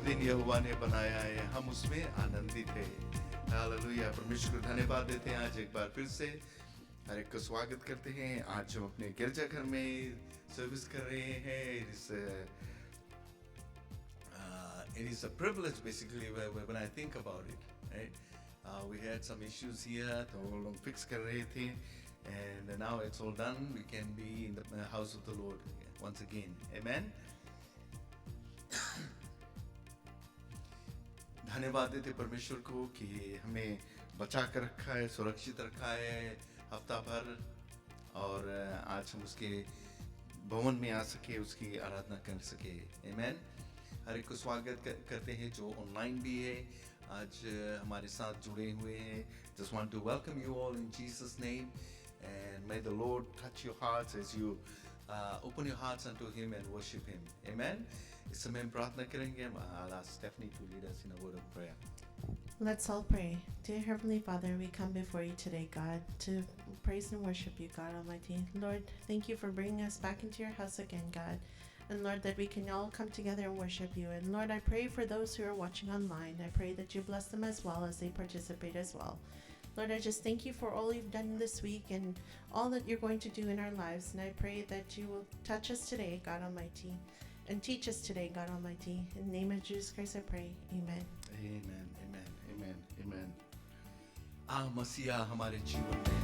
दिन यहोवा ने बनाया है, हम उसमें आनंदित है। हालेलुया। परमेश्वर को धन्यवाद देते हैं। आज एक बार फिर से हर एक को स्वागत करते हैं। आज हम अपने गिरजाघर में सर्विस कर रहे हैं। It is a privilege basically when I think about it, right? We had some issues here, तो वो लोग fix कर रहे थे, and now it's all done. We can be in the house of the Lord once again. Amen. धन्यवाद देते परमेश्वर को कि हमें बचा कर रखा है, सुरक्षित रखा है हफ्ता भर, और आज हम उसके भवन में आ सके, उसकी आराधना कर सके। आमीन। हर एक को स्वागत करते हैं जो ऑनलाइन भी है, आज हमारे साथ जुड़े हुए हैं। Just want to welcome you all in Jesus' name, and may the Lord touch your hearts as you open your hearts unto Him and worship Him. Amen. इस समय हम प्रार्थना करेंगे। I'll ask Stephanie to lead us in a word of prayer. Let's all pray. Dear Heavenly Father, we come before you today, God, to praise and worship you, God Almighty. Lord, thank you for bringing us back into your house again, God. And Lord, that we can all come together and worship you. And Lord, I pray for those who are watching online. I pray that you bless them as well as they participate as well. Lord, I just thank you for all you've done this week and all that you're going to do in our lives. And I pray that you will touch us today, God Almighty, and teach us today, God Almighty. In the name of Jesus Christ I pray. Amen. Amen. Amen. Amen. Amen. आ मसीहा हमारे जीवन में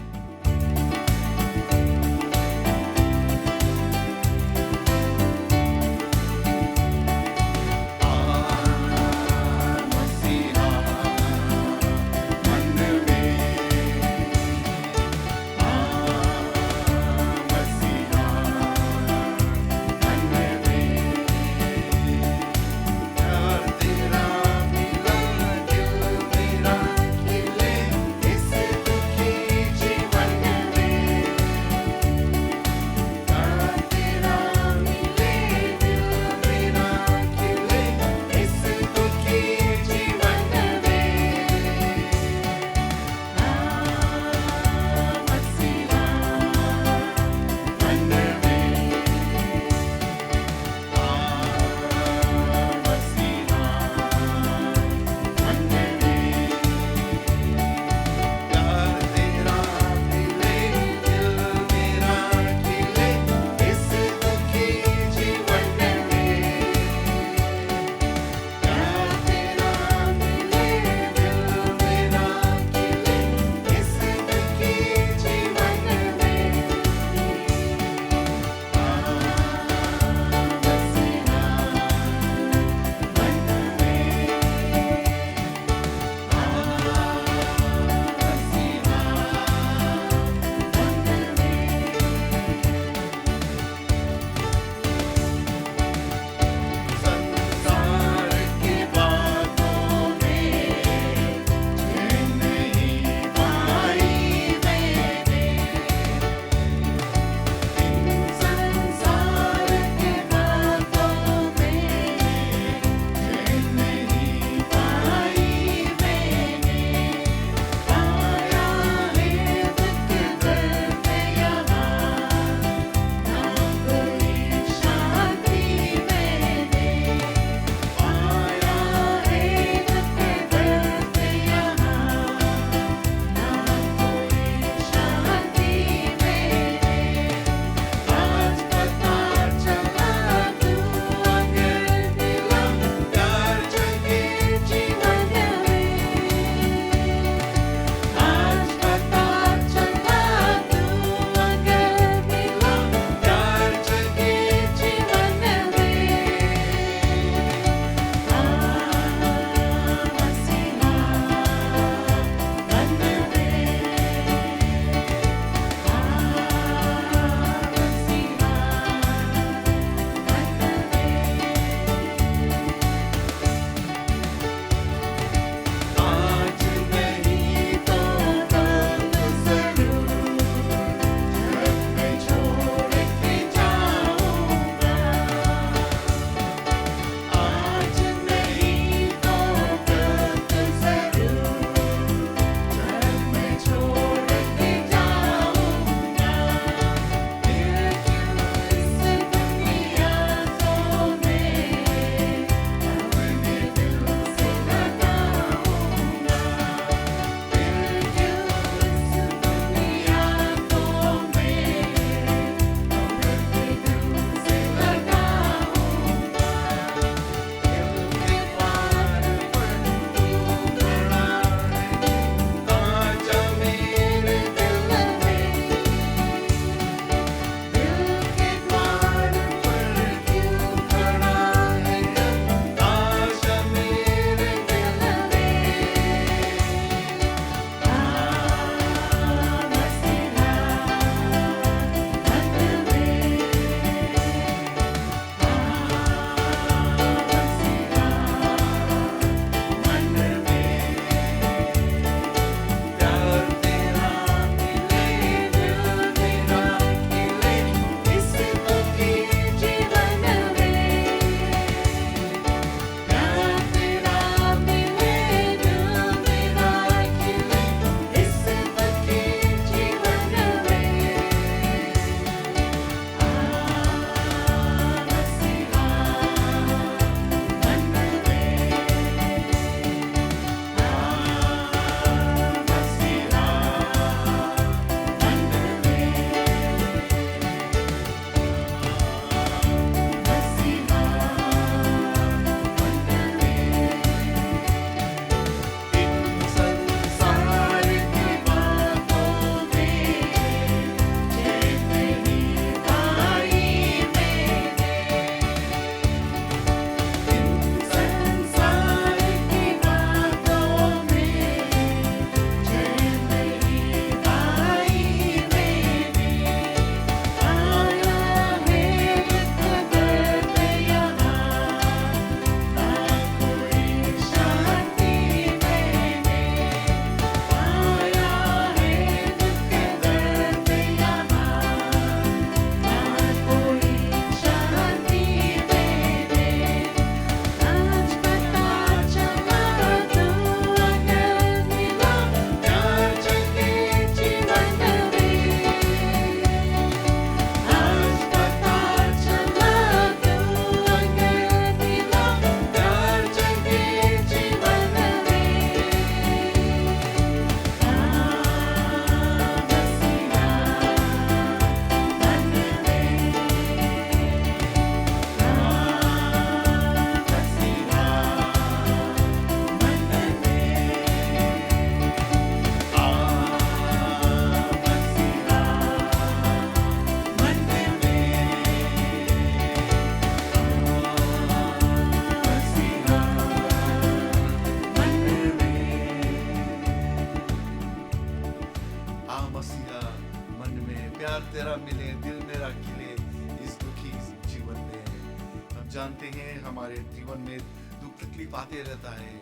जानते हैं हमारे जीवन में दुख तकलीफ आते रहता है,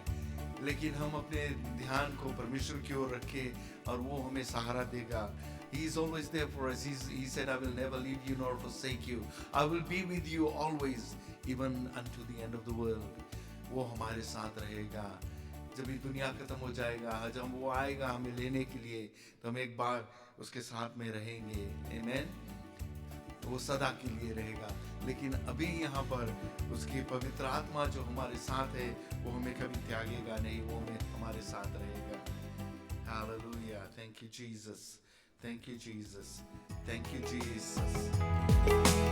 लेकिन हम अपने ध्यान को परमेश्वर की ओर रखें और वो हमें सहारा देगा. He is always there for us. He said, I will never leave you nor forsake you. I will be with you always, even unto the end of the world. वो हमारे साथ रहेगा. जब ये दुनिया खत्म हो जाएगा, जब वो आएगा हमें लेने के लिए, तो हम एक बार उसके साथ में रहेंगे. आमेन. वो सदा के लिए रहेगा. लेकिन अभी यहाँ पर उसकी पवित्र आत्मा जो हमारे साथ है, वो हमें कभी त्यागेगा नहीं, वो हमारे साथ रहेगा. Hallelujah. Thank you, Jesus. Thank you, Jesus. Thank you, Jesus.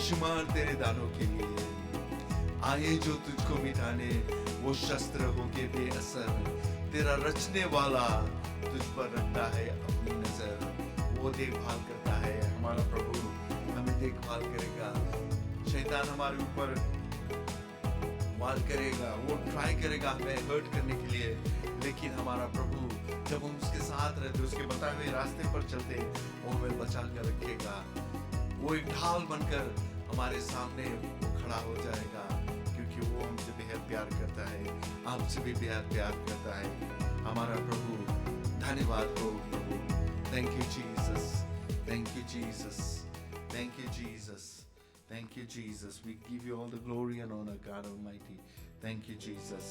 बेशुमार तेरे दानों के लिए आए जो तुझको मिटाने, वो शस्त्र होके बेअसर। तेरा रचने वाला तुझ पर रखता है अपनी नजर, वो देखभाल करता है। हमारा प्रभु हमें देखभाल करेगा। शैतान हमारे ऊपर वार करेगा, वो ट्राई करेगा हमें हर्ट करने के लिए, लेकिन हमारा प्रभु जब हम उसके साथ रहते, उसके बताए हुए रास्ते पर चलते, वो हमें बचा कर रखेगा। वो एक ढाल बनकर हमारे सामने खड़ा हो जाएगा, क्योंकि वो हमसे बेहद प्यार करता है, आपसे भी बेहद प्यार करता है। हमारा प्रभु धन्यवाद हो प्रभु। Thank you Jesus, thank you Jesus, thank you Jesus, thank you Jesus. We give you all the glory and honor, God Almighty. Thank you Jesus.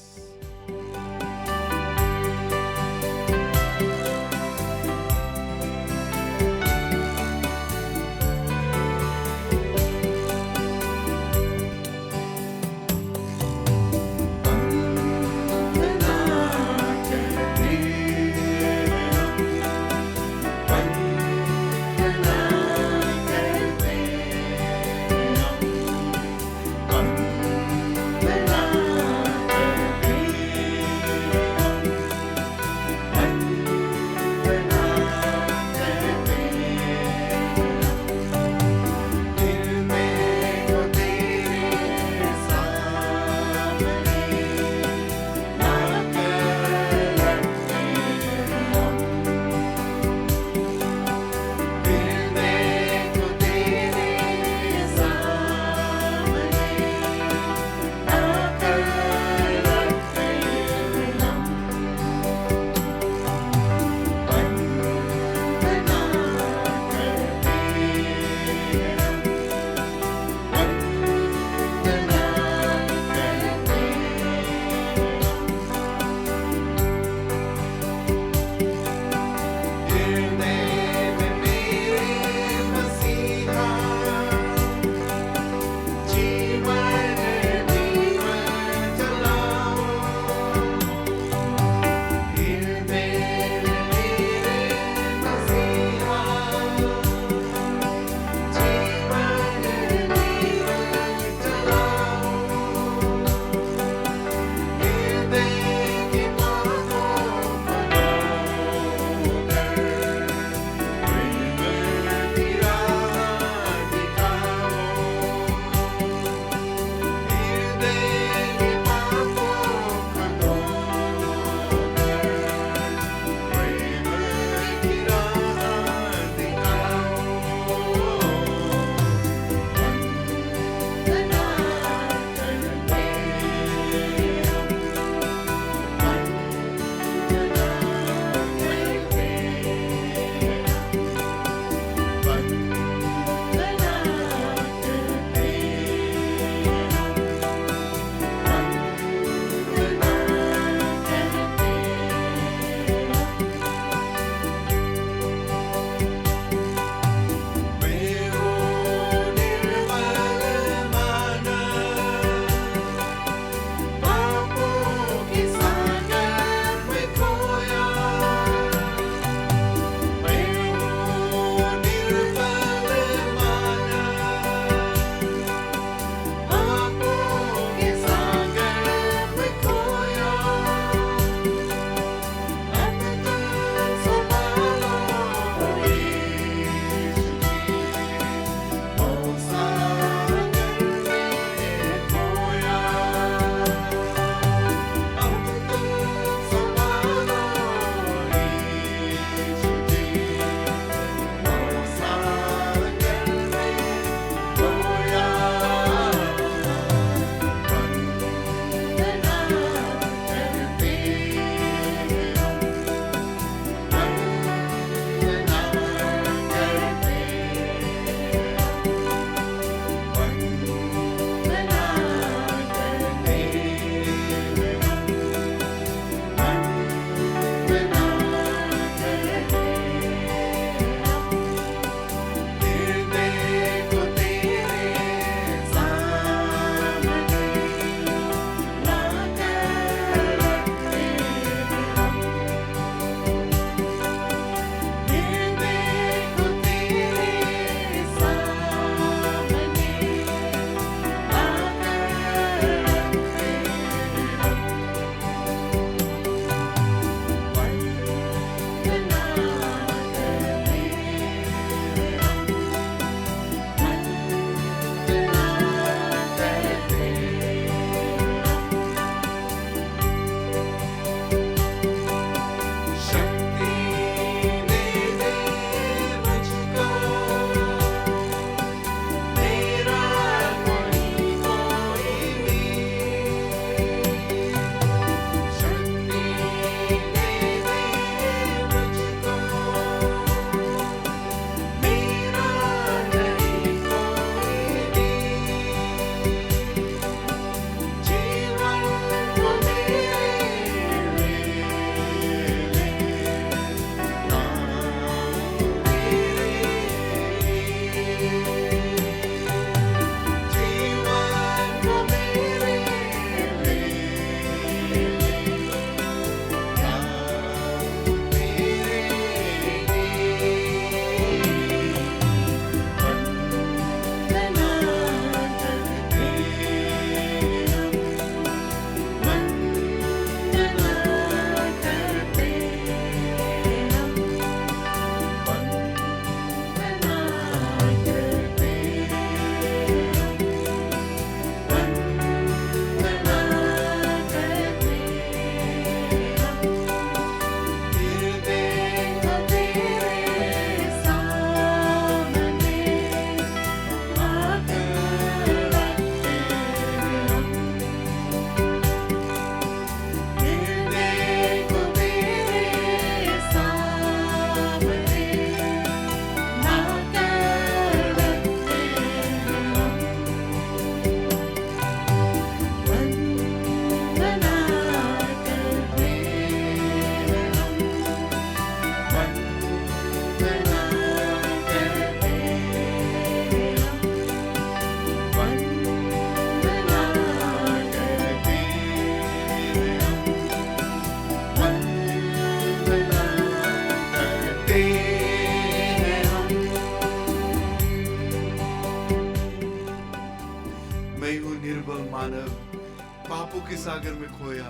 सागर में खोया,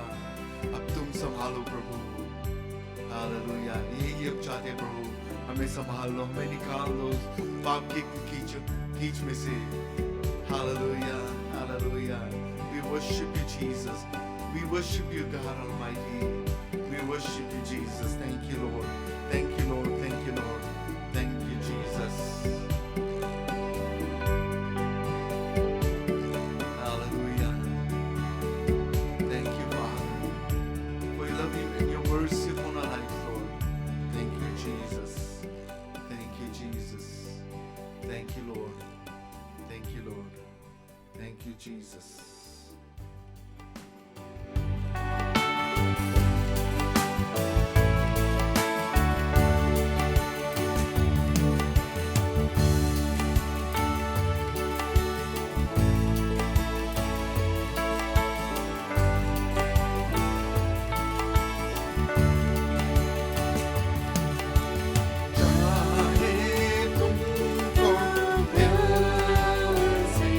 अब तुम संभालो प्रभु। हालेलुया, यही अब चाहते हैं प्रभु, हमें संभाल लो, हमें निकाल लो पाप की कीच में से। Hallelujah, hallelujah. We worship you, Jesus. We worship you, God Almighty. We worship you, Jesus. Thank you, Lord. Thank you, Lord. Thank you, Lord. Thank you, Jesus. Hallelujah. Thank you, Father, for your love and your mercy upon our lives, Lord. Thank you, Jesus. Thank you, Jesus. Thank you, Lord. Thank you, Lord. Thank you, Jesus. चाहे तुमको दिल से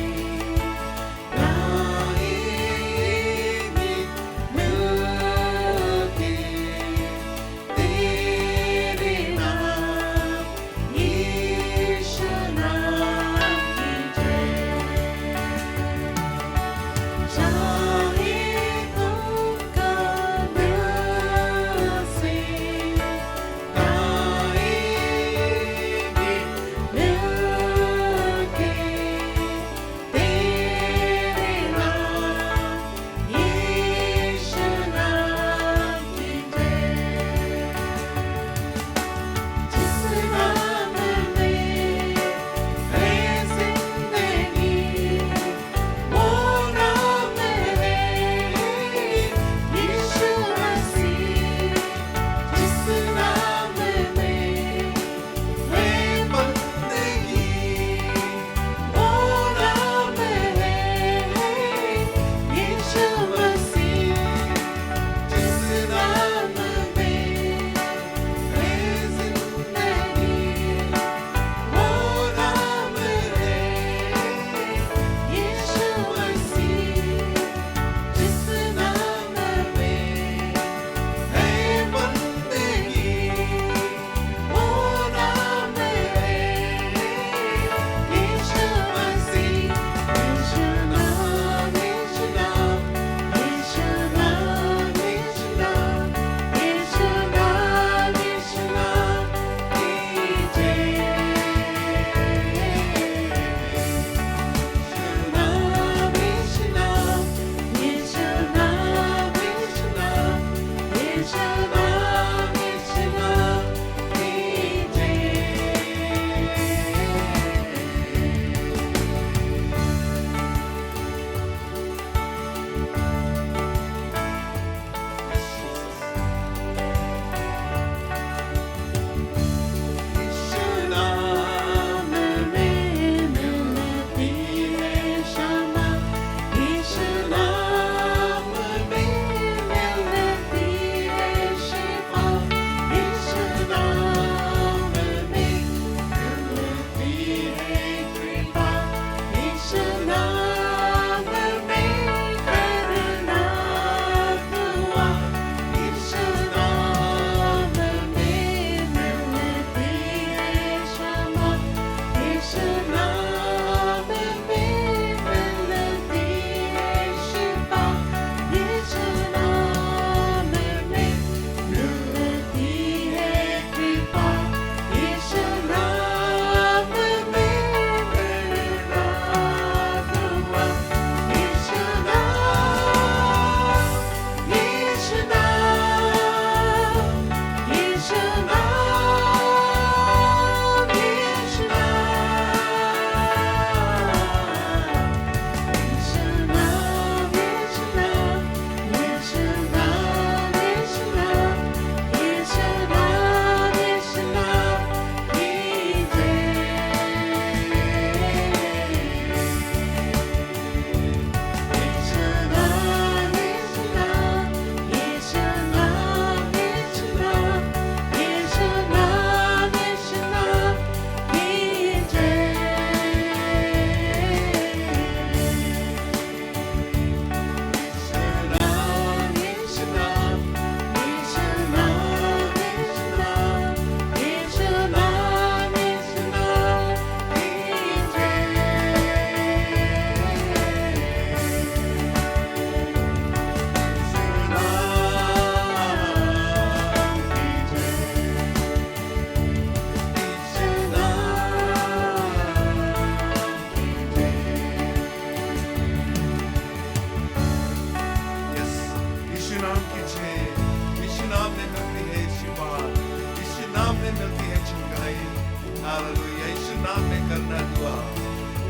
नाम में करना दुआ।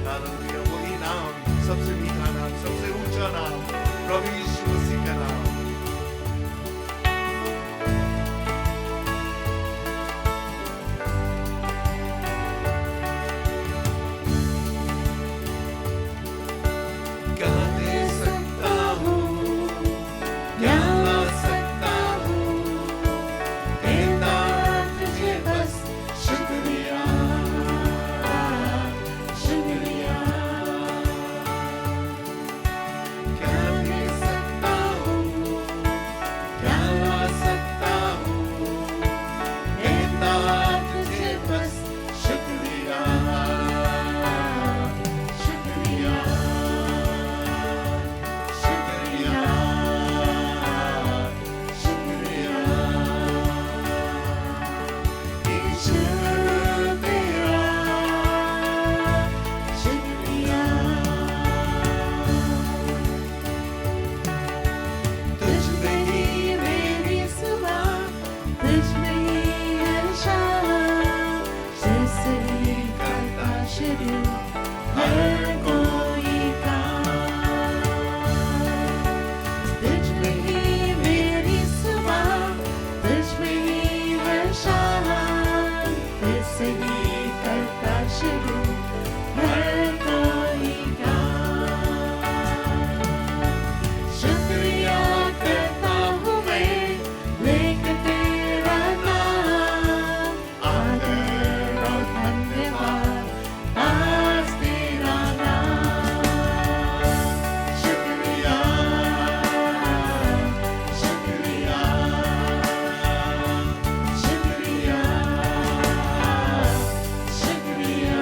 Hallelujah, वही नाम, सबसे मीठा नाम, सबसे ऊंचा नाम, प्रभु यीशु मसीह का नाम। क्या दे सकता हूँ, क्या ला सकता हूँ, कहता तुझे बस शुक्रिया, शुक्रिया। क्या दे सकता हूँ, क्या ला सकता हूँ, कहता तुझे बस शुक्रिया, शुक्रिया, शुक्रिया, शुक्रिया। यीशु तेरा शुक्रिया। तुझ में ही मेरी सुबह, तुझ में ही हर शाम, जैसे ही करता शुरू हर कोई काम। तुझ में ही मेरी सुबह, तुझ में ही हर शाम, जैसे ही करता शुरू हर कोई काम। शुक्रिया करता हूँ मैं, लेकर तेरा नाम, आदर और धन्यवाद आज तेरा नाम। शुक्रिया, शुक्रिया, शुक्रिया, शुक्रिया।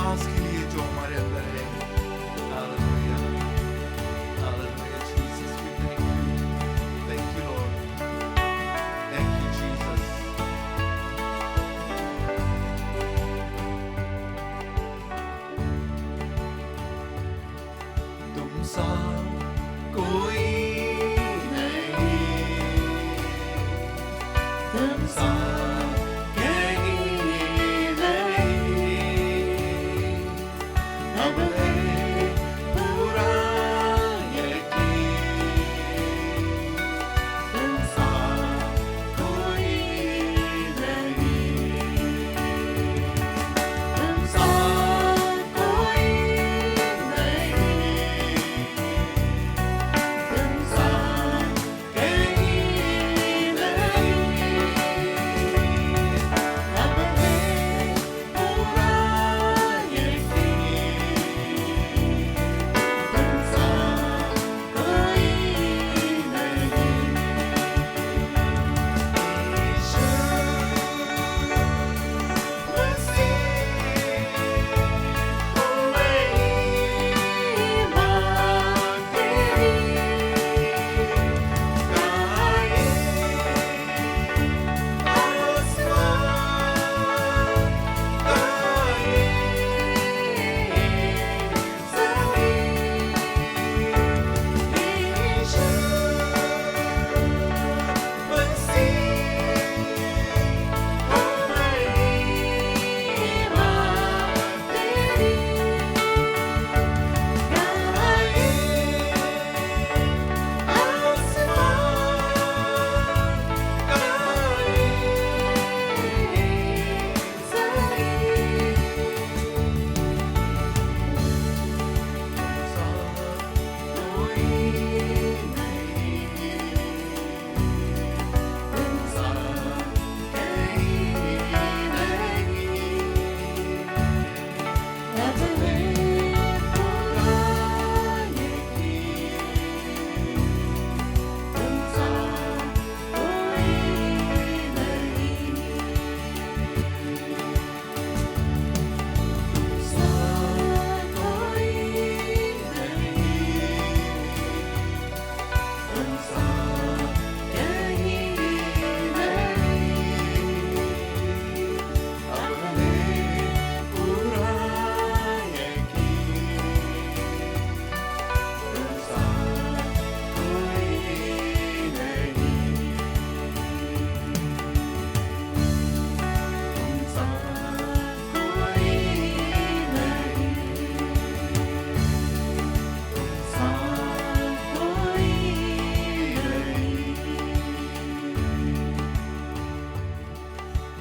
विकास के लिए जो हमारे अंदर है। Hallelujah, hallelujah Jesus, we thank you Lord, thank you Jesus. तुम सा कोई नहीं, तुम सा कहीं नहीं, अब है पूरा यकीन, तुम सा कोई नहीं, तुम सा कोई नहीं, तुम सा कहीं नहीं, अब है पूरा यकीन, तुम सा कोई नहीं। यीशु मसीह महिमा तेरी गाए आसमान गाए सभी, यीशु मसीह महिमा तेरी गाए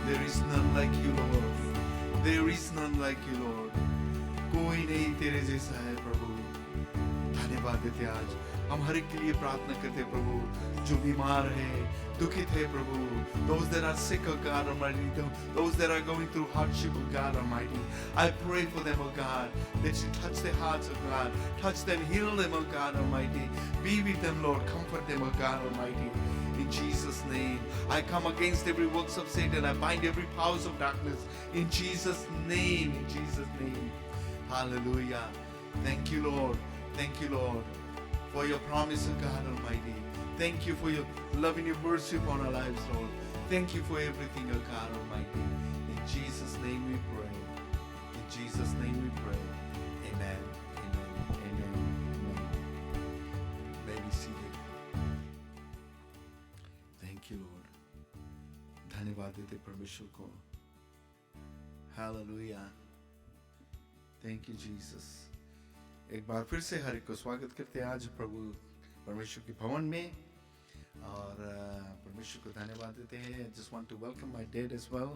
There is none like you, Lord. There is none like you, Lord. कोई नहीं तेरे जैसा है प्रभु। धन्यवाद देते आज हम हर एक के लिए प्रार्थना करते हैं प्रभु, जो बीमार है, दुखित है प्रभु, those that are sick, oh God Almighty, those that are going through hardship, oh God Almighty, I pray for them, oh God, that you touch their hearts, oh God, touch them, heal them, oh God Almighty, be with them, Lord, comfort them, oh God Almighty. In Jesus' name, I come against every works of Satan. I bind every powers of darkness. In Jesus' name, in Jesus' name. Hallelujah. Thank you, Lord. Thank you, Lord, for your promise, of God Almighty. Thank you for your love and your mercy upon our lives, Lord. Thank you for everything, O God Almighty. In Jesus' name we pray. In Jesus' name we pray. Amen. Amen. Amen. Amen. May be seated. Thank you, Lord. धन्यवाद देते परमेश्वर को. Hallelujah. Thank you, Jesus. एक बार फिर से हर एक को स्वागत करते हैं आज प्रभु परमेश्वर के भवन में, और परमेश्वर को धन्यवाद देते हैं. Just want to welcome my dad as well.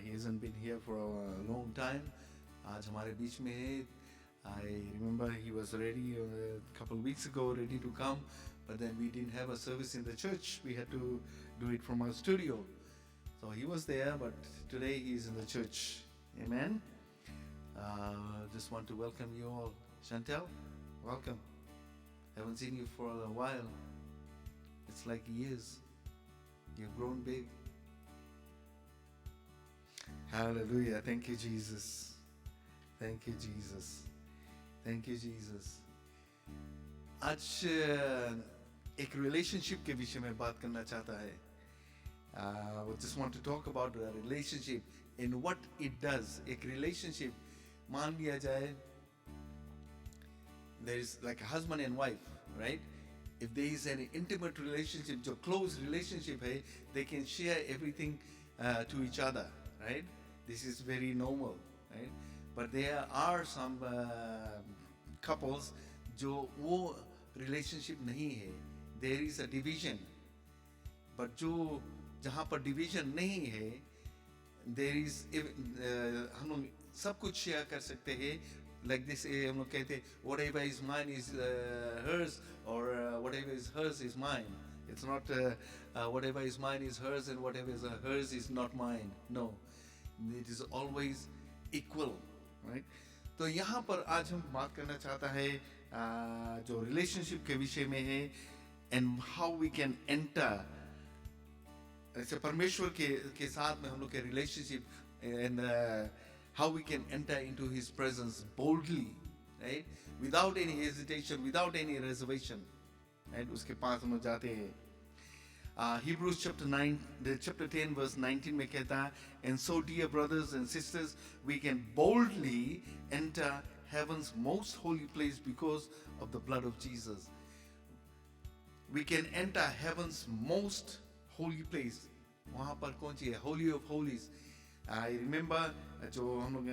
He hasn't been here for a long time. आज हमारे बीच में है. I remember he was ready a couple of weeks ago, ready to come, but then we didn't have a service in the church. We had to do it from our studio. So he was there, but today he is in the church. Amen. Just want to welcome you all. Chantel, welcome. Haven't seen you for a while. It's like years. You've grown big. Hallelujah. Thank you, Jesus. Thank you Jesus, thank you Jesus. आज एक relationship के विषय में बात करना चाहता है। We just want to talk about a relationship and what it does. एक relationship मान लिया जाए, there is like a husband and wife, right? If there is an intimate relationship, जो close relationship है, they can share everything to each other, right? This is very normal, right? But there are some couples जो वो relationship नहीं है, there is a division. But जो जहाँ पर division नहीं है, there is हम लोग सब कुछ share कर सकते हैं। Like this, हम लोग कहते हैं whatever is mine is hers, or whatever is hers is mine. It's not whatever is mine is hers and whatever is hers is not mine. No, it is always equal, right? तो यहाँ पर आज हम बात करना चाहता है जो relationship के विषय में है, and how we can enter ऐसे परमेश्वर के साथ में हम लोग के relationship, and how we can enter into His presence boldly, right? Without any hesitation, without any reservation, right? उसके पास हम लोग जाते हैं। Hebrews chapter 10 verse 19 में कहता है, and so dear brothers and sisters, we can boldly enter heaven's most holy place because of the blood of Jesus. We can enter heaven's most holy place. वहाँ पर कौन सी है? Holy of holies. I remember जो हम लोग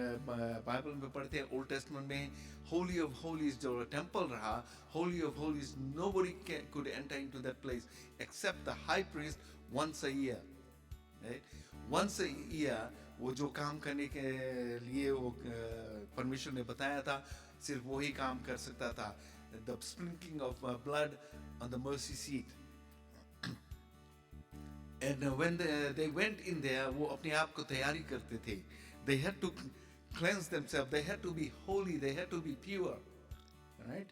Bible में पढ़ते हैं ओल्ड टेस्टमेंट में, होली ऑफ होलीज जो टेंपल रहा, Holi of Holis, nobody could enter into that place except the high priest once a year, right? Once a year वो जो काम करने के लिए वो परमेश्वर ने बताया था, सिर्फ वही काम कर सकता था, the sprinkling of blood on the mercy seat. And when they went in there, वो अपने आप को तैयारी करते थे. They had to cleanse themselves. They had to be holy. They had to be pure, right?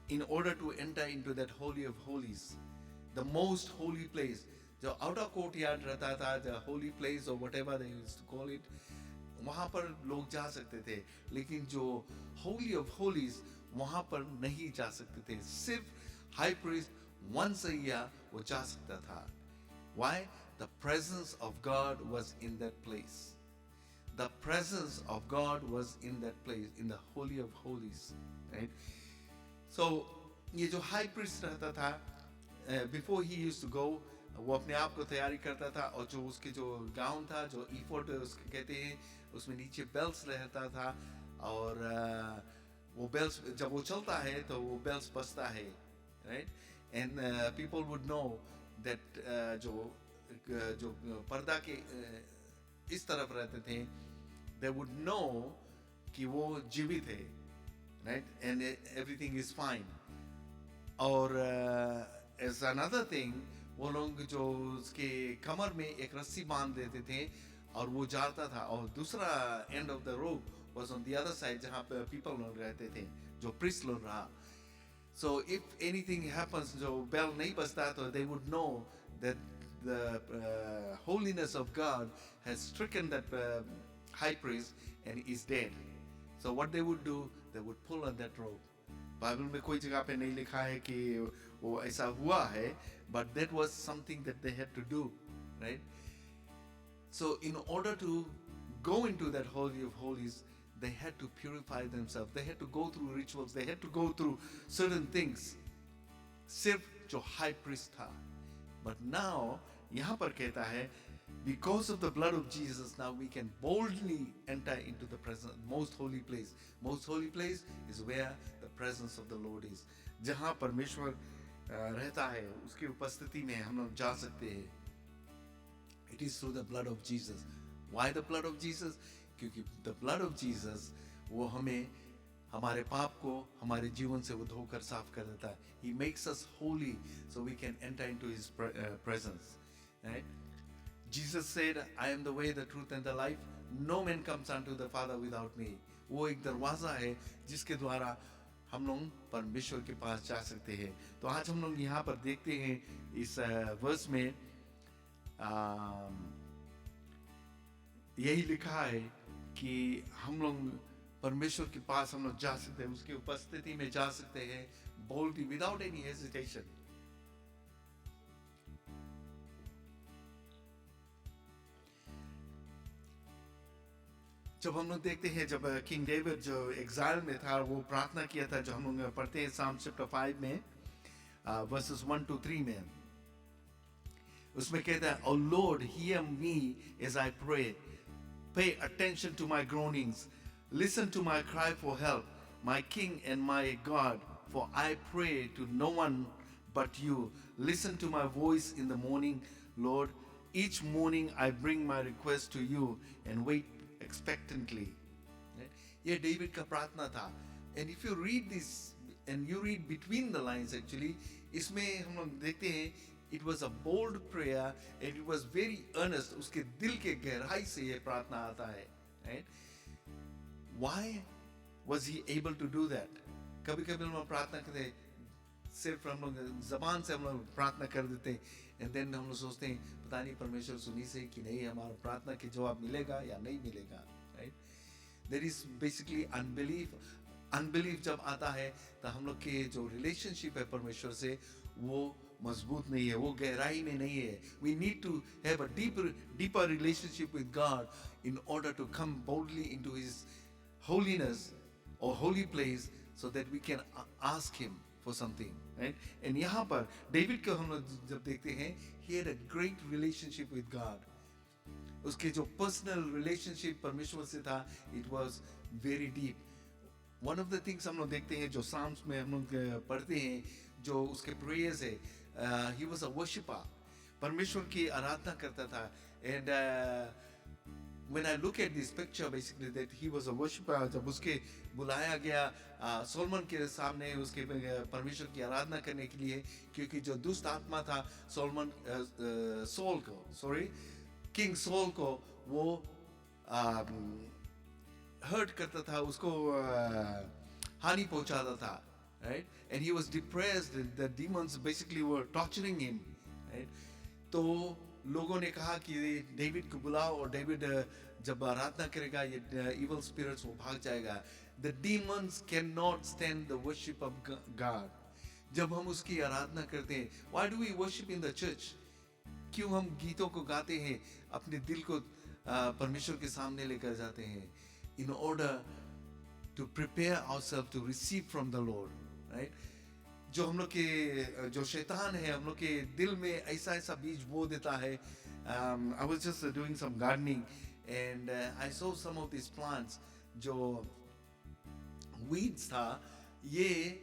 In order to enter into that holy of holies, the most holy place. जो outer courtyard रहता था, the holy place or whatever they used to call it, वहाँ पर लोग जा सकते थे. लेकिन जो holy of holies, वहाँ पर नहीं जा सकते थे. सिर्फ high priest once a year वो जा सकता था. Why? The presence of God was in that place. The presence of God was in that place, in the Holy of Holies, right? So, ये जो high priest रहता था, before he used to go, वो अपने आप को तैयारी करता था, और जो उसके जो गाउन था, जो ephod उसके कहते हैं, उसमें नीचे bells रहता था, और वो bells जब वो चलता है तो वो bells बजता है, right? And people would know that जो पर्दा के इस तरफ रहते थे, they would know कि वो जीवित है, right? And everything is fine. और as another thing, वो लोग जो उसके कमर में एक रस्सी बांध देते थे और वो जाता था, और दूसरा end of the rope was on the other side जहाँ पे people लोग रहते थे, जो priest लोग रहा. So if anything happens, जो bell नहीं बजता, तो they would know that the holiness of God has stricken that high priest and is dead. So what they would do, they would pull on that rope. Bible में कोई जगह पे नहीं लिखा है कि वो ऐसा हुआ है, but that was something that they had to do, right? So in order to go into that holy of holies, they had to purify themselves. They had to go through rituals. They had to go through certain things. सिर्फ जो high priest था. But now यहाँ पर कहता है, because of the blood of Jesus, now we can boldly enter into the presence, most holy place. Most holy place is where the presence of the Lord is. जहाँ परमेश्वर रहता है, उसकी उपस्थिति में हम लोग जा सकते हैं. It is through the blood of Jesus. Why the blood of Jesus? क्योंकि the blood of Jesus वो हमें हमारे पाप को हमारे जीवन से वो धोकर साफ कर देता है. He makes us holy so we can enter into His presence. Right? Jesus said, I am the way, the truth and the life. No man comes unto the Father without me. वो एक दरवाजा है जिसके द्वारा हम लोग परमेश्वर के पास जा सकते हैं. तो आज हम लोग यहाँ पर देखते हैं इस वर्स में यही लिखा है कि हम लोग परमेश्वर के पास हम लोग जा सकते हैं, उसकी उपस्थिति में जा सकते हैं boldly without any hesitation. जब हम लोग देखते हैं जब किंग डेविड जो एग्जाइल में था वो प्रार्थना किया था, जो हम लोग पढ़ते हैं Psalm chapter 5 में verses 1 to 3 में, उसमें कहता है, O Lord, hear me as I pray. Pay attention to my groanings. Listen to my cry for help, my King and my God, for I pray to no one but you. Listen to my voice in the morning, Lord. Each morning I bring my request to you and wait expectantly. ये David का प्रार्थना था. And if you read this and you read between the lines actually, इसमें हम लोग देखते हैं it was a bold prayer and it was very earnest. उसके दिल के गहराई से ये प्रार्थना आता है. Right? Why was he able to do that? कभी-कभी हम लोग प्रार्थना करते हैं, सिर्फ हम लोग ज़बान से हम लोग प्रार्थना कर देते हैं, and then हम लोग सोचते हैं पता नहीं परमेश्वर सुनी से कि नहीं, हमारा प्रार्थना के जवाब मिलेगा या नहीं मिलेगा. Right? There is basically unbelief. Unbelief जब आता है तो हम लोग के जो relationship है परमेश्वर से वो मजबूत नहीं है, वो गहराई में नहीं है. We need to have a deeper relationship with God in order to come boldly into His holiness or holy place so that we can ask Him for something. Right? And यहाँ पर डेविड को हम लोग जब देखते हैं, he had a great relationship with God. उसके जो पर्सनल रिलेशनशिप परमेश्वर से था, it was very deep. One of the things हम लोग देखते हैं जो साम्स में हम लोग पढ़ते हैं, जो उसके प्रेयर्स है, ही वाज अ वर्शिपर. परमेश्वर की आराधना करता था. And when I look at this picture basically that he was a worshipper, जब उसके बुलाया गया सोलमन के सामने उसके परमेश्वर की आराधना करने के लिए, क्योंकि जो दुष्ट आत्मा था सोलमन सॉल को किंग सॉल को वो हर्ट करता था, उसको हानि पहुंचाता था. Right? And he was depressed. The demons basically were torturing him. Right? तो लोगों ने कहा कि डेविड को बुलाओ और डेविड जब आराधना करेगा ये evil spirits वो भाग जाएगा. The demons cannot stand the worship of God. जब हम उसकी आराधना करते हैं, why do we worship in the church? क्यों हम गीतों को गाते हैं, अपने दिल को परमेश्वर के सामने लेकर जाते हैं, in order to prepare ourselves to receive from the Lord. Right? जो हम लोग के जो शैतान है हम लोग के दिल में ऐसा बीज बो देता है. I was just doing some gardening and I saw some of these plants. जो weeds था ये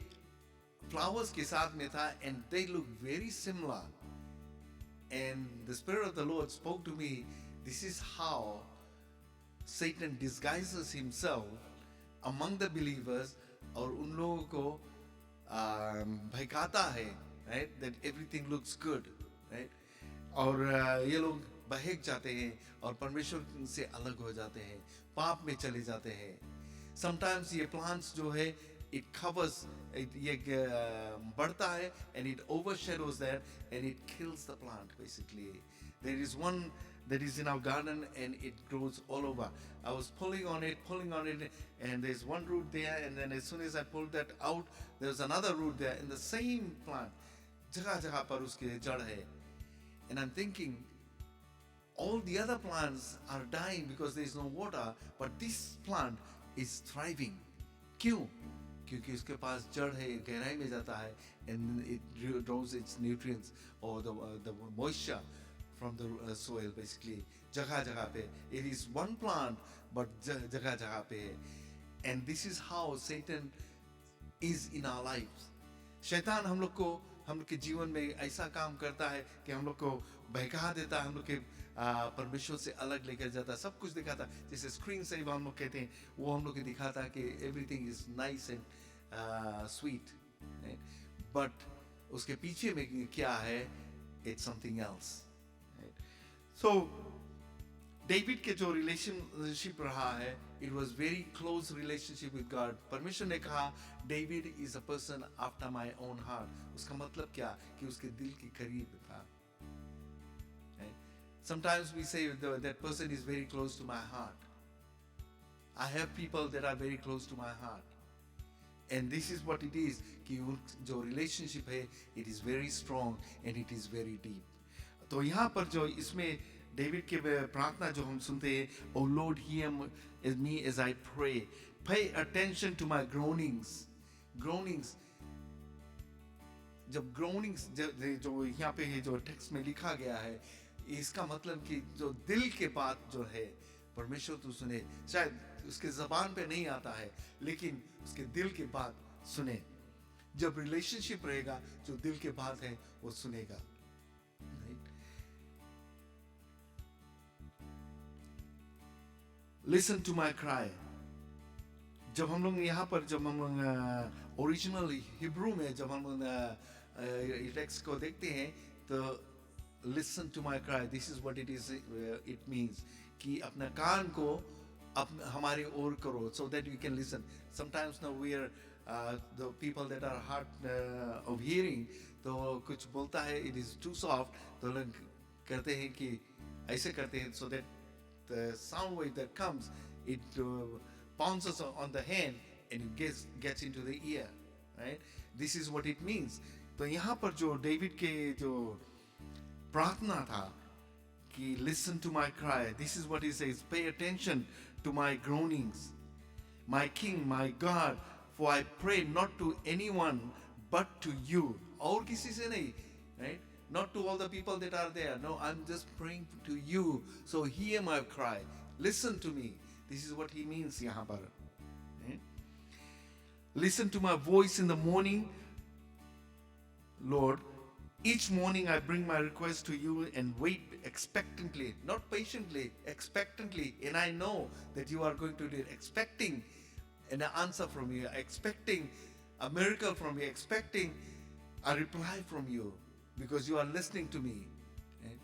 flowers के साथ में था, and they look very similar. And the Spirit of the Lord spoke to me, this is how Satan disguises himself among the believers और उन लोगों को भड़काता है. Right? That everything looks good. Right? और ये लोग बहक जाते हैं और परमेश्वर से अलग हो जाते हैं, पाप में चले जाते हैं. Sometimes ये plants जो है it covers, ये बढ़ता है and it overshadows that and it kills the plant basically. There is one that is in our garden and it grows all over. I was pulling on it and there's one root there, and then as soon as I pulled that out there's another root there in the same plant. जगह पर उसके जड़ है. And I'm thinking all the other plants are dying because there is no water, but this plant is thriving. क्यों? क्योंकि उसके पास जड़ है, गहराई में जाता है, and it draws its nutrients or the moisture from the soil basically. जगह पे it is one plant but जगह पे है. And this is how Satan is in our lives. शैतान हम लोग के जीवन में ऐसा काम करता है कि हम लोग को बहका देता है, हम लोग के परमेश्वर से अलग लेकर जाता है, सब कुछ दिखाता. जैसे स्क्रीन से हम लोग कहते हैं, वो हम लोग को दिखाता है कि everything is nice and sweet. Right? But उसके पीछे में क्या है, it's something else. Right? So David के जो रिलेशनशिप रहा है, it was very close relationship with God. परमेश्वर ने कहा David is a person after my own heart. उसका मतलब क्या, कि उसके दिल के करीब था. Right? Sometimes we say that person is very close to my heart. I have people that are very close to my heart. And this is what it is कि जो relationship है, it is very strong and it is very deep. तो यहाँ पर जो इसमें David के प्रार्थना जो हम सुनते हैं, Oh Lord, hear me as I pray. Pay attention to my groanings. Groanings. जब groanings जो यहाँ पे है, जो टेक्स्ट में लिखा गया है, इसका मतलब कि जो दिल के बात जो है, परमेश्वर तू सुने. शायद उसके जबान पे नहीं आता है, लेकिन उसके दिल के बात सुने. जब रिलेशनशिप रहेगा, जो दिल के बात है वो सुनेगा. Listen to my cry. जब हम लोग यहाँ पर जब हम लोग ओरिजिनल हिब्रू में जब हम लोग टेक्स्ट को देखते हैं, तो listen to my cry, this is what it is, it means कि अपना कान को हमारे ओर करो, so that we can listen. Sometimes now we are the people that are hard of hearing, तो कुछ बोलता है, it is too soft, तो लोग करते हैं कि ऐसे करते हैं, so that the sound wave that comes, it bounces on the hand and it gets into the ear, right? This is what it means. तो यहाँ पर जो डेविड के जो प्रार्थना था कि listen to my cry, this is what he says, pay attention to my groanings, my king, my God, for I pray not to anyone but to you. और किसी से नहीं, right? Not to all the people that are there. No, I'm just praying to you. So hear my cry. Listen to me. This is what he means यहाँ पर. right? Listen to my voice in the morning, Lord. Each morning I bring my request to you and wait expectantly, not patiently, expectantly. And I know that you are going to do it. Expecting an answer from you, expecting a miracle from you, expecting a reply from you, because you are listening to me. right?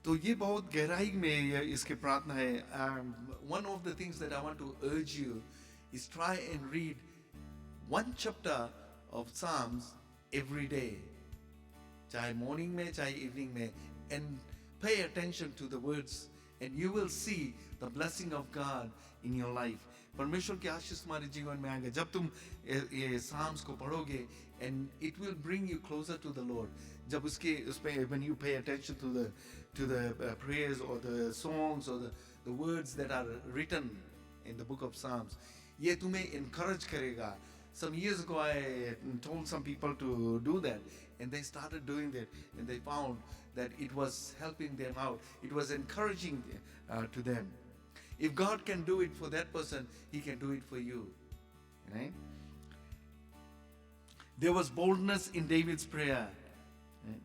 तो ये बहुत गहराई में इसके प्रार्थना है. One of the things that I want to urge you is try and read one chapter of Psalms every day, चाहे morning में चाहे evening में, and pay attention to the words, and you will see the blessing of God in your life. परमेश्वर की आशीष तुम्हारे जीवन में आएगा जब तुम ये Psalms को पढ़ोगे, and it will bring you closer to the Lord. जब उसमें when you pay attention to the prayers or the songs or the words that are written in the book of Psalms, ये तुम्हें encourage करेगा. Some years ago, I told some people to do that, and they started doing that, and they found that it was helping them out. It was encouraging to them. If God can do it for that person, He can do it for you. Right? There was boldness in David's prayer. Right?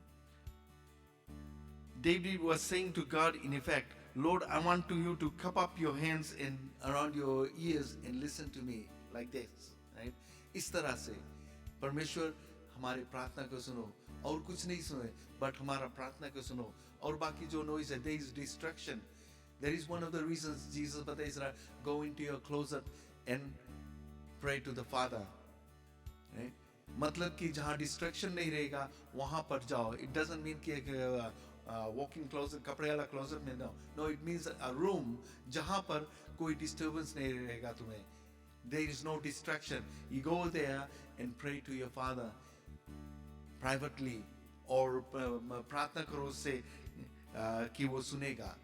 David was saying to God, in effect, Lord, I want you to cup up your hands and around your ears and listen to me like this. Right? इस तरह से परमेश्वर हमारे प्रार्थना को सुनो, और कुछ नहीं सुने, बट हमारा प्रार्थना को सुनो, और बाकी जो noise है, there is distraction. That is one of the reasons Jesus बताइए जरा, go into your closet and pray to the Father. Right? मतलब कि जहाँ distraction नहीं रहेगा वहाँ पर जाओ. It doesn't mean कि walking closet, कपड़े वाला closet में no, it means a room जहाँ पर कोई disturbance नहीं रहेगा तुम्हें. There is no distraction. You go there and pray to your Father privately, or प्रार्थना करो उससे कि वो सुनेगा.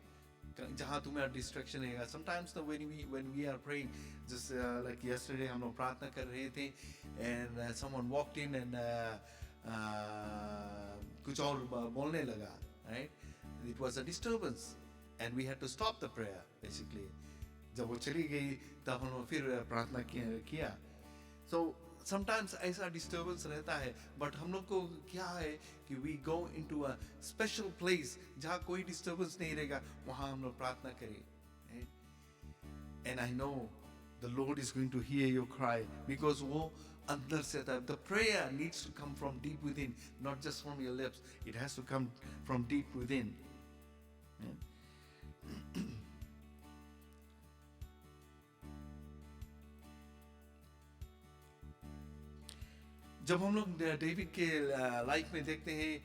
जहाँ तुम्हें distraction रहेगा. Sometimes when we are praying, just like yesterday हम लोग प्रार्थना कर रहे थे, and someone walked in and कुछ और बोलने लगा. Right? It was a disturbance, and we had to stop the prayer basically. जब वो चली गई तब हम फिर प्रार्थना किया. So sometimes ऐसा disturbance रहता है, but हम लोग को क्या है कि we go into a special place जहाँ कोई disturbance नहीं रहेगा, वहाँ हम लोग प्रार्थना करें. Right? And I know the Lord is going to hear your cry, because वो अंदर से आता है. The prayer needs to come from deep within, not just from your lips. It has to come from deep within. Yeah. जब हम लोग David के life में देखते हैं,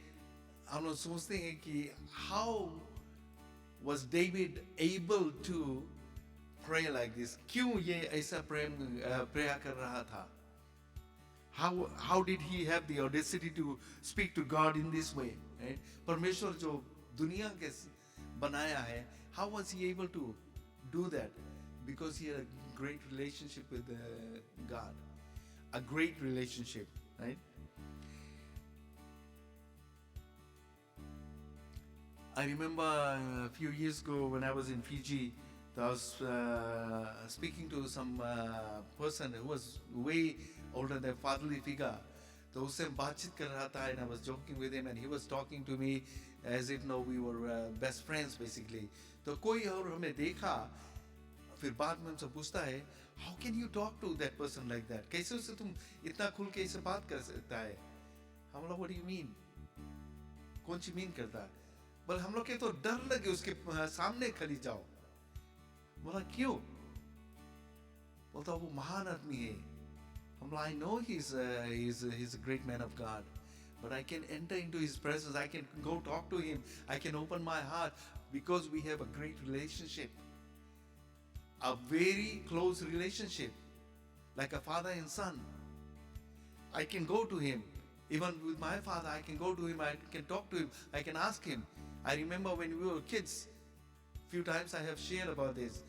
हम लोग सोचते हैं कि how was David able to pray like this? क्यों ये ऐसा prayer कर रहा था? How did he have the audacity to speak to God in this way? Right? परमेश्वर जो दुनिया के बनाया है, how was he able to do that? Because he had a great relationship with God, a great relationship, right? I remember a few years ago when I was in Fiji, I was speaking to some person who was way older than fatherly figure. तो उससे बातचीत कर रहा था, and I was joking with him, and he was talking to me as if no we were best friends basically. तो कोई और हमें देखा, फिर बाद में हमसे पूछता है, how can you talk to that person like that? कैसे उससे तुम इतना खुल के इससे बात कर सकता है? हम लोग what do you mean? कौन सी मीन करता है? बल हम लोग के तो डर लगे उसके सामने खड़ी जाओ. बोला क्यों? बोलता वो महान आदमी है. I'm like, I know he's a great man of God, but I can enter into his presence. I can go talk to him. I can open my heart because we have a great relationship, a very close relationship, like a father and son. I can go to him. Even with my father, I can go to him. I can talk to him. I can ask him. I remember when we were kids, few times I have shared about this.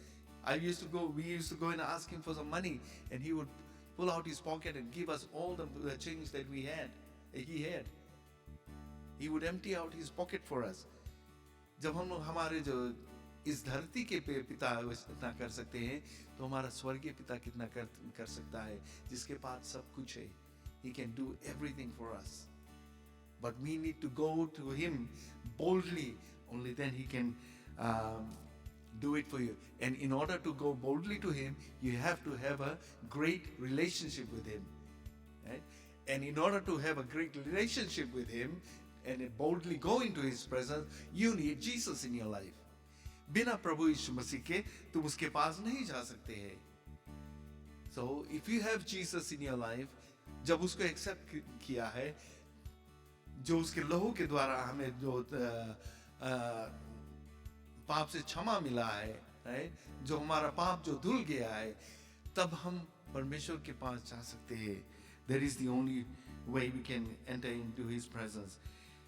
We used to go and ask him for some money, and he would pull out his pocket and give us all the change that he had. He would empty out his pocket for us. जब हम लोग हमारे जो इस धरती के पिता इतना कर सकते हैं, तो हमारा स्वर्गीय पिता कितना कर सकता है, जिसके पास सब कुछ है. He can do everything for us. But we need to go to him boldly. Only then he can do it for you. And in order to go boldly to him, you have to have a great relationship with him. Right? And in order to have a great relationship with him and boldly go into his presence, you need Jesus in your life. बिना प्रभु यीशु मसीह के तुम उसके पास नहीं जा सकते हैं. So if you have Jesus in your life, जब उसको accept किया है, जो उसके लहू के द्वारा हमें जो पाप से क्षमा मिला है, right? जो हमारा पाप जो धुल गया है, तब हम परमेश्वर के पास जा सकते हैं. That is the only way we can enter into his presence.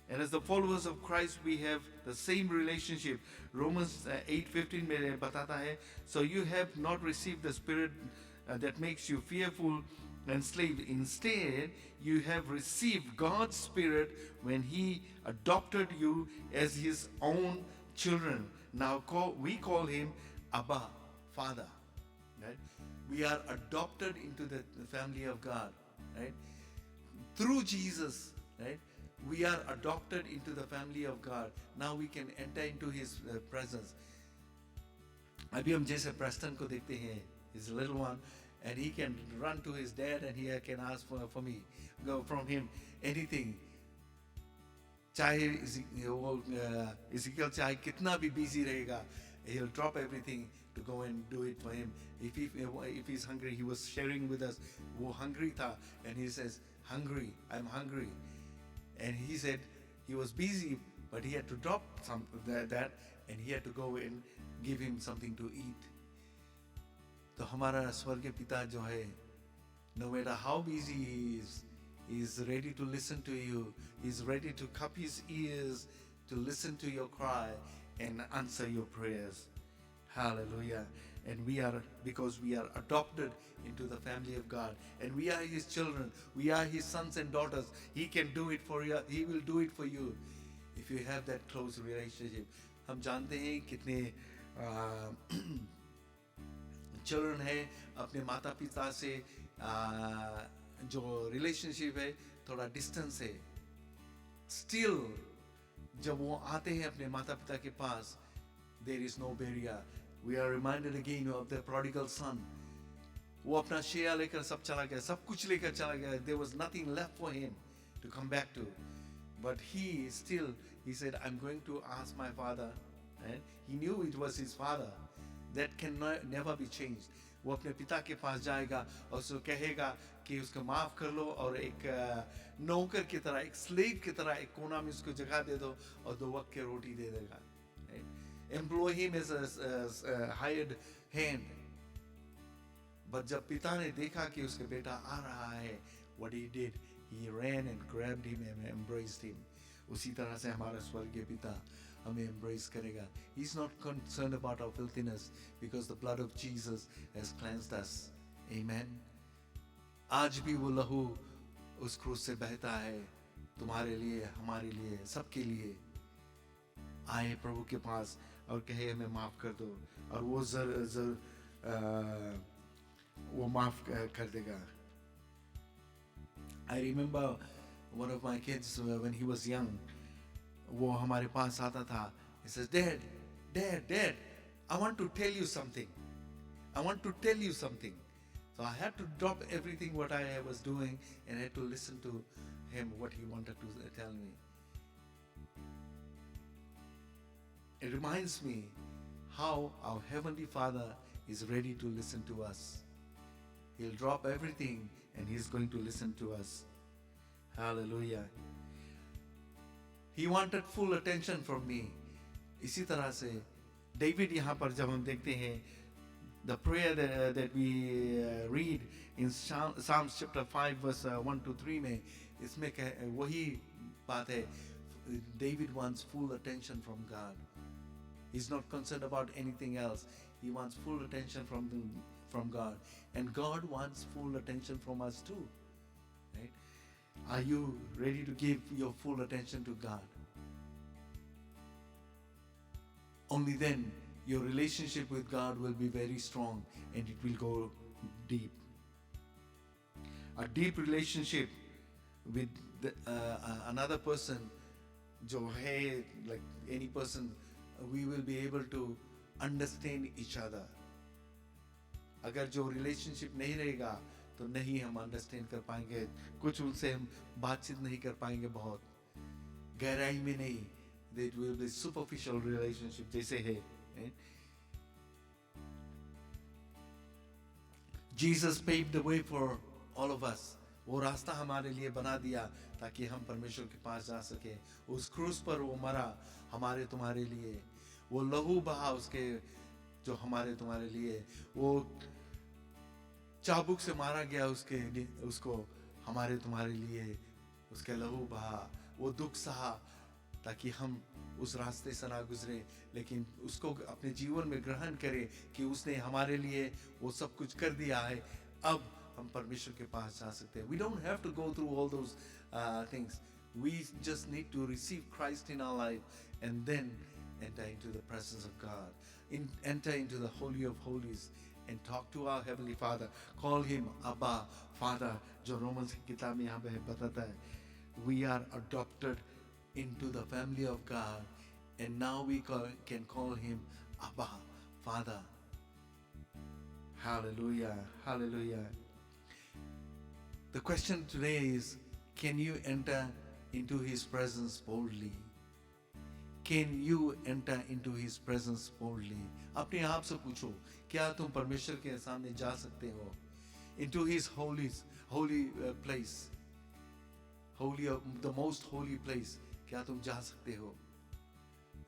And as the followers of Christ, we have the same relationship. Romans 8:15 में बताता है, so you have not received the spirit that makes you fearful and slave. Instead, you have received God's spirit when he adopted you as his own children. Now we call him Abba, Father. Right? We are adopted into the family of God. Right? Through Jesus, right? We are adopted into the family of God. Now we can enter into his presence. अभी हम जैसे Preston को देखते हैं, his little one, and he can run to his dad and he can ask for me, go from him anything. चाहे Ezekiel चाहे कितना भी busy रहेगा, he'll drop everything to go and do it for him. If he's hungry, he was sharing with us, वो hungry था, and he says, hungry, I'm hungry. And he said he was busy, but he had to drop that and he had to go and give him something to eat. तो हमारा स्वर्गीय पिता जो है, no matter how busy he is ready to listen to you. He's ready to cup his ears to listen to your cry and answer your prayers. Hallelujah. And because we are adopted into the family of God, and we are his children, we are his sons and daughters. He can do it for you. He will do it for you if you have that close relationship. हम जानते हैं कितने children हैं अपने माता पिता से जो relationship है थोड़ा distance है. Still जब वो आते हैं अपने माता पिता के पास, there is no barrier. We are reminded again of the prodigal son. वो अपना शेया लेकर सब चला गया, सब कुछ लेकर चला गया. There was nothing left for him to come back to. But he said, I'm going to ask my father. And he knew it was his father. That can never be changed. वो अपने पिता के पास जाएगा और उसको कहेगा कि उसको माफ कर लो और एक नौकर की तरह, एक स्लेव की तरह एक कोना में उसको जगह दे दो और 2 वक्त की रोटी दे देगा. employ him as a hired hand. But जब पिता ने देखा कि उसके बेटा आ रहा है, what he did, he ran and grabbed him and embraced him. उसी तरह से हमारा स्वर्गीय पिता हमें embrace करेगा. He's not concerned about our filthiness because the blood of Jesus has cleansed us. Amen. आज भी वो लहू उस क्रूस से बहता है तुम्हारे लिए, हमारे लिए, सबके लिए. आए प्रभु के पास और कहे हमें माफ कर दो, और वो माफ कर देगा. I remember one of my kids when he was young, वो हमारे पास आता था. He says, Dad, I want to tell you something. I want to tell you something. So I had to drop everything what I was doing and had to listen to him what he wanted to tell me. It reminds me how our Heavenly Father is ready to listen to us. He'll drop everything and He's going to listen to us. Hallelujah. He wanted full attention from me. इसी तरह से David यहाँ पर जब हम देखते हैं, the prayer that we read in Psalms chapter 5 verse 1 to 3 में, इसमें वही बात है. David wants full attention from God. He's not concerned about anything else. He wants full attention from God, and God wants full attention from us too. Right? Are you ready to give your full attention to God? Only then your relationship with God will be very strong and it will go deep. A deep relationship with another person, जो है, like any person, we will be able to understand each other. अगर जो relationship नहीं रहेगा तो नहीं हम understand कर पाएंगे, कुछ उनसे हम बातचीत नहीं कर पाएंगे, बहुत गहराई में नहीं. That will be superficial relationship जैसे है. Jesus paved the way for all of us. वो रास्ता हमारे लिए बना दिया ताकि हम परमेश्वर के पास जा सके. उस क्रूस पर वो मरा हमारे तुम्हारे लिए. वो लहू बहा उसके, जो हमारे तुम्हारे लिए. वो चाबुक से मारा गया उसको हमारे तुम्हारे लिए. उसके लहू बहा. वो दुख सहा ताकि हम उस रास्ते से ना गुजरे, लेकिन उसको अपने जीवन में ग्रहण करें कि उसने हमारे लिए वो सब कुछ कर दिया है. अब हम परमेश्वर के पास जा सकते हैं. We don't have to go through all those things. We just need to receive Christ in our life and then enter into the presence of God. Enter into the Holy of Holies and talk to our Heavenly Father. Call Him Abba, Father. जो Romans की किताब में यहाँ पे बताता है. We are adopted into the family of God, and now we can call Him Abba, Father. Hallelujah, hallelujah. The question today is, can you enter into His presence boldly? Can you enter into His presence boldly? अपने आप से पूछो, क्या तुम परमेश्वर के सामने जा सकते हो? Into His holy place, the most holy place. क्या तुम जा सकते हो?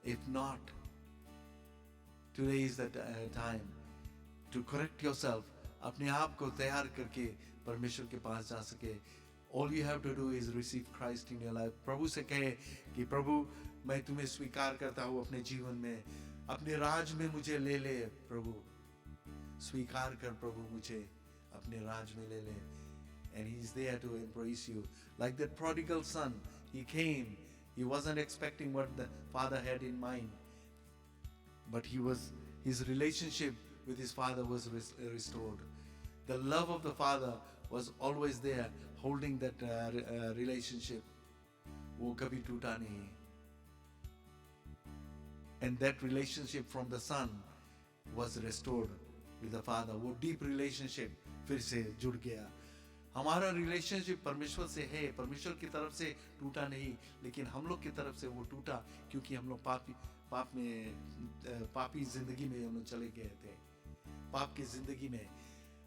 If not, today is the time to correct yourself. अपने आप को तैयार करके परमेश्वर के पास जा सके. All you have to do is receive Christ in your life. प्रभु से कहे कि प्रभु मैं तुम्हें स्वीकार करता हूँ अपने जीवन में. अपने राज में मुझे ले ले प्रभु. स्वीकार कर प्रभु, मुझे अपने राज में ले ले. And He's there to embrace you. Like that prodigal son, he came. He wasn't expecting what the father had in mind, but his relationship with his father was restored. The love of the father was always there, holding that relationship. वो कभी टूटा नहीं. And that relationship from the son was restored with the father. वो deep relationship फिर से जुड़ गया. हमारा रिलेशनशिप परमेश्वर से है, परमेश्वर की तरफ से टूटा नहीं, लेकिन हम लोग की तरफ से वो टूटा क्योंकि हम लोग पापी जिंदगी में हम लोग चले गए थे, पाप की जिंदगी में.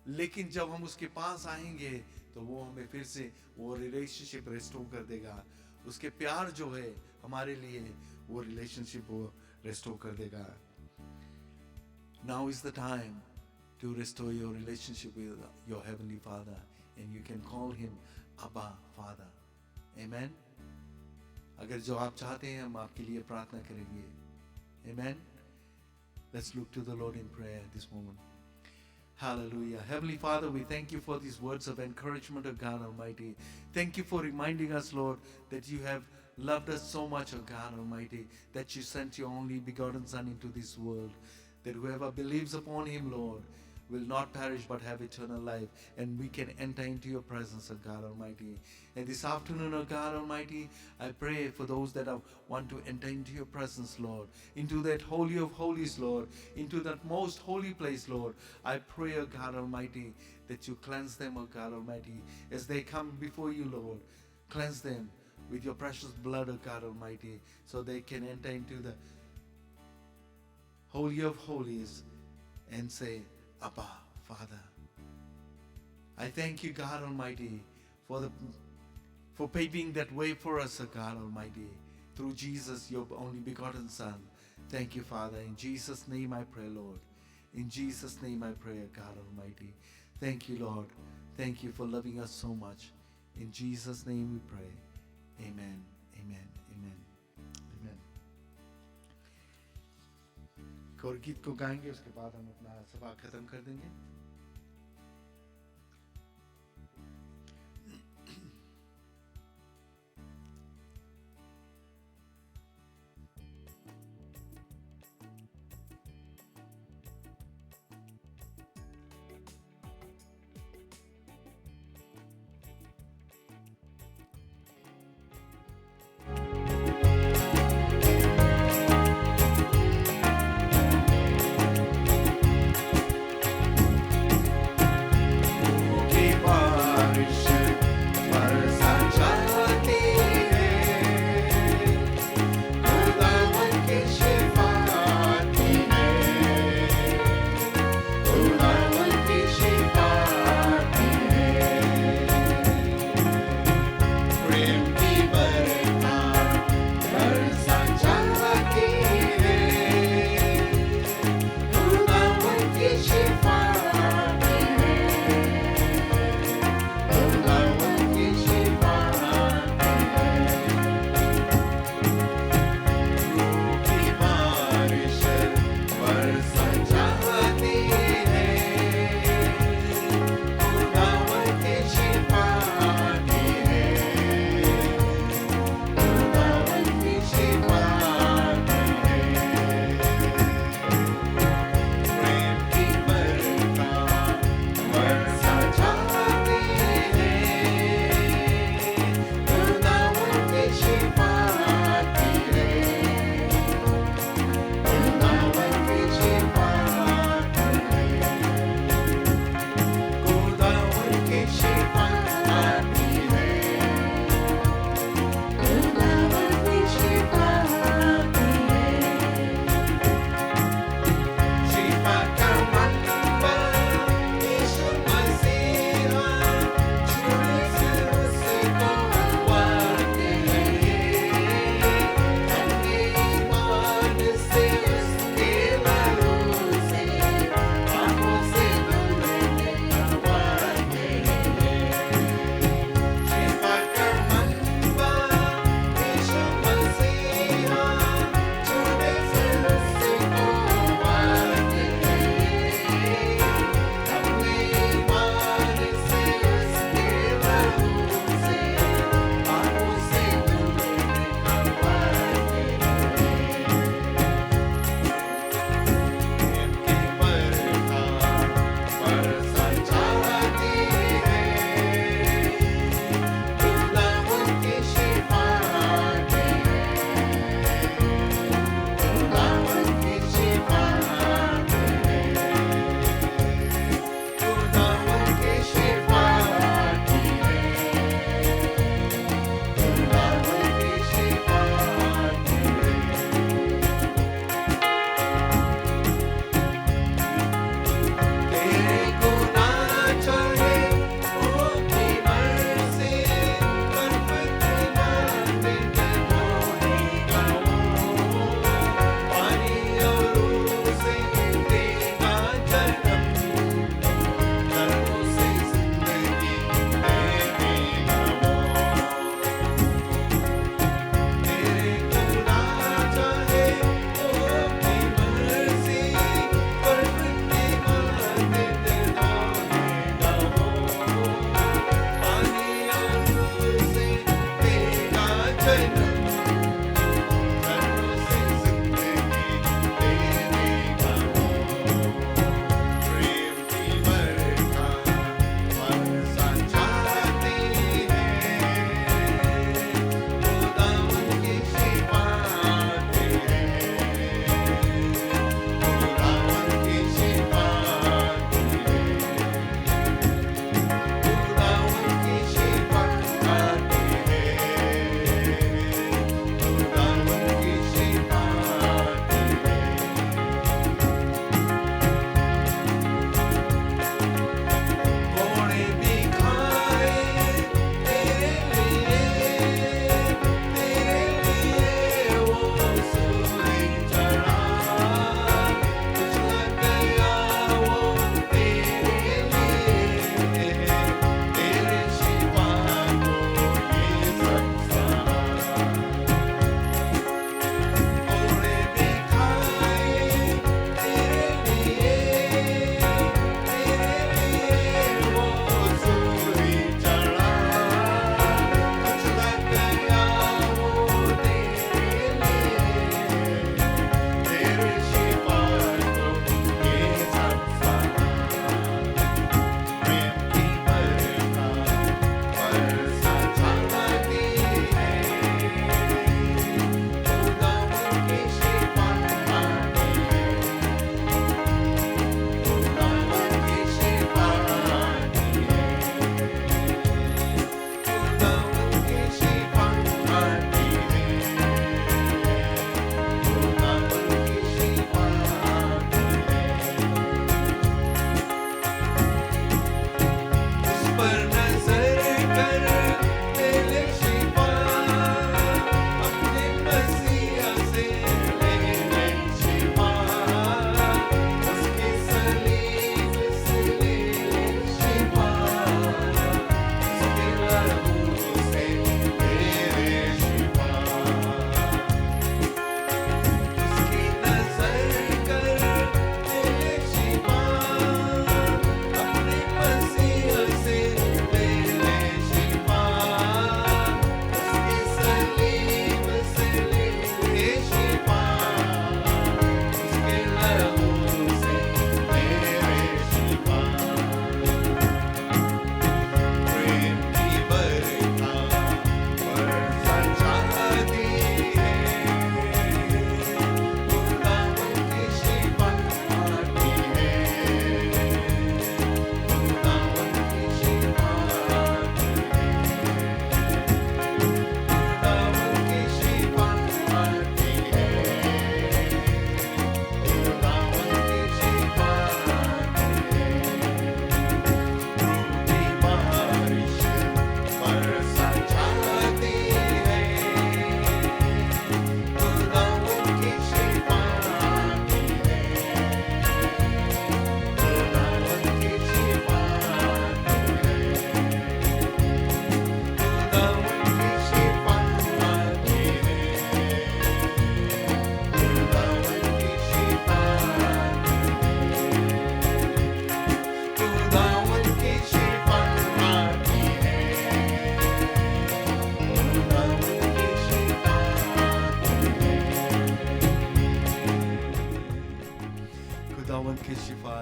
लेकिन जब हम उसके पास आएंगे तो वो हमें फिर से वो रिलेशनशिप रेस्टोर कर देगा. उसके प्यार जो है हमारे लिए, वो रिलेशनशिप वो रेस्टोर कर देगा. Now is the time to restore your relationship with your Heavenly Father, and you can call Him Abba Father. Amen. अगर जो आप चाहते हैं हम आपके लिए प्रार्थना करेंगे. Amen. Let's look to the Lord in prayer this moment. Hallelujah. Heavenly Father, we thank you for these words of encouragement, O God Almighty. Thank you for reminding us, Lord, that you have loved us so much, O God Almighty, that you sent your only begotten Son into this world, that whoever believes upon him, Lord, will not perish but have eternal life, and we can enter into your presence, O God Almighty. And this afternoon, O God Almighty, I pray for those that want to enter into your presence, Lord, into that holy of holies, Lord, into that most holy place, Lord. I pray, O God Almighty, that you cleanse them, O God Almighty, as they come before you, Lord. Cleanse them with your precious blood, O God Almighty, so they can enter into the holy of holies and say, Abba, Father. I thank you, God Almighty, for paving that way for us, O God Almighty, through Jesus, your only begotten Son. Thank you, Father. In Jesus' name I pray, Lord. In Jesus' name I pray, God Almighty. Thank you, Lord. Thank you for loving us so much. In Jesus' name we pray. Amen. Amen. Amen. Amen. एक और गीत को गाएंगे, उसके बाद हम अपना सभा खत्म कर देंगे.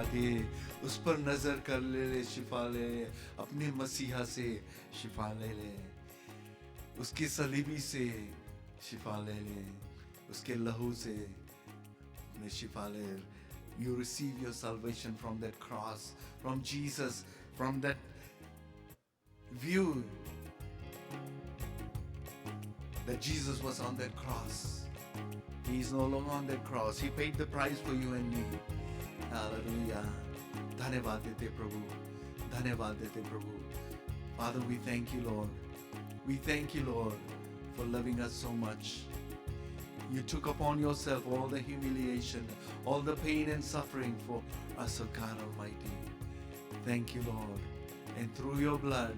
शिफा दे, उस पर नजर कर ले, शिफा ले, अपने मसीहा से शिफा ले ले, उसकी सलीबी से शिफा ले ले, उसके लहू से अपने शिफा ले. You receive your salvation from that cross, from Jesus, from that view that Jesus was on that cross. He is no longer on that cross. He paid the price for you and me. Hallelujah. धन्यवाद देते प्रभु, धन्यवाद देते प्रभु. Father, we thank you, Lord. We thank you, Lord, for loving us so much. You took upon yourself all the humiliation, all the pain and suffering for us, O God Almighty. Thank you, Lord. And through your blood,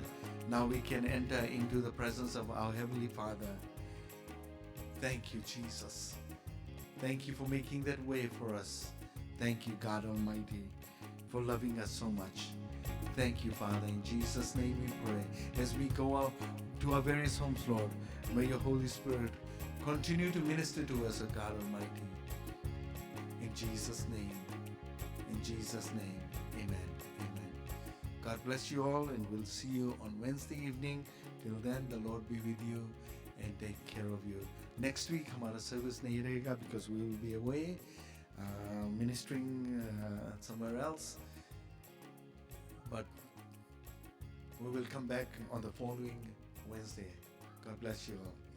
now we can enter into the presence of our Heavenly Father. Thank you, Jesus. Thank you for making that way for us. Thank you, God Almighty, for loving us so much. Thank you, Father. In Jesus' name we pray. As we go out to our various homes, Lord, may your Holy Spirit continue to minister to us, O God Almighty. In Jesus' name. In Jesus' name. Amen. Amen. God bless you all, and we'll see you on Wednesday evening. Till then, the Lord be with you and take care of you. Next week, हमारा service नहीं रहेगा because we will be away ministering somewhere else. But we will come back on the following Wednesday. God bless you all.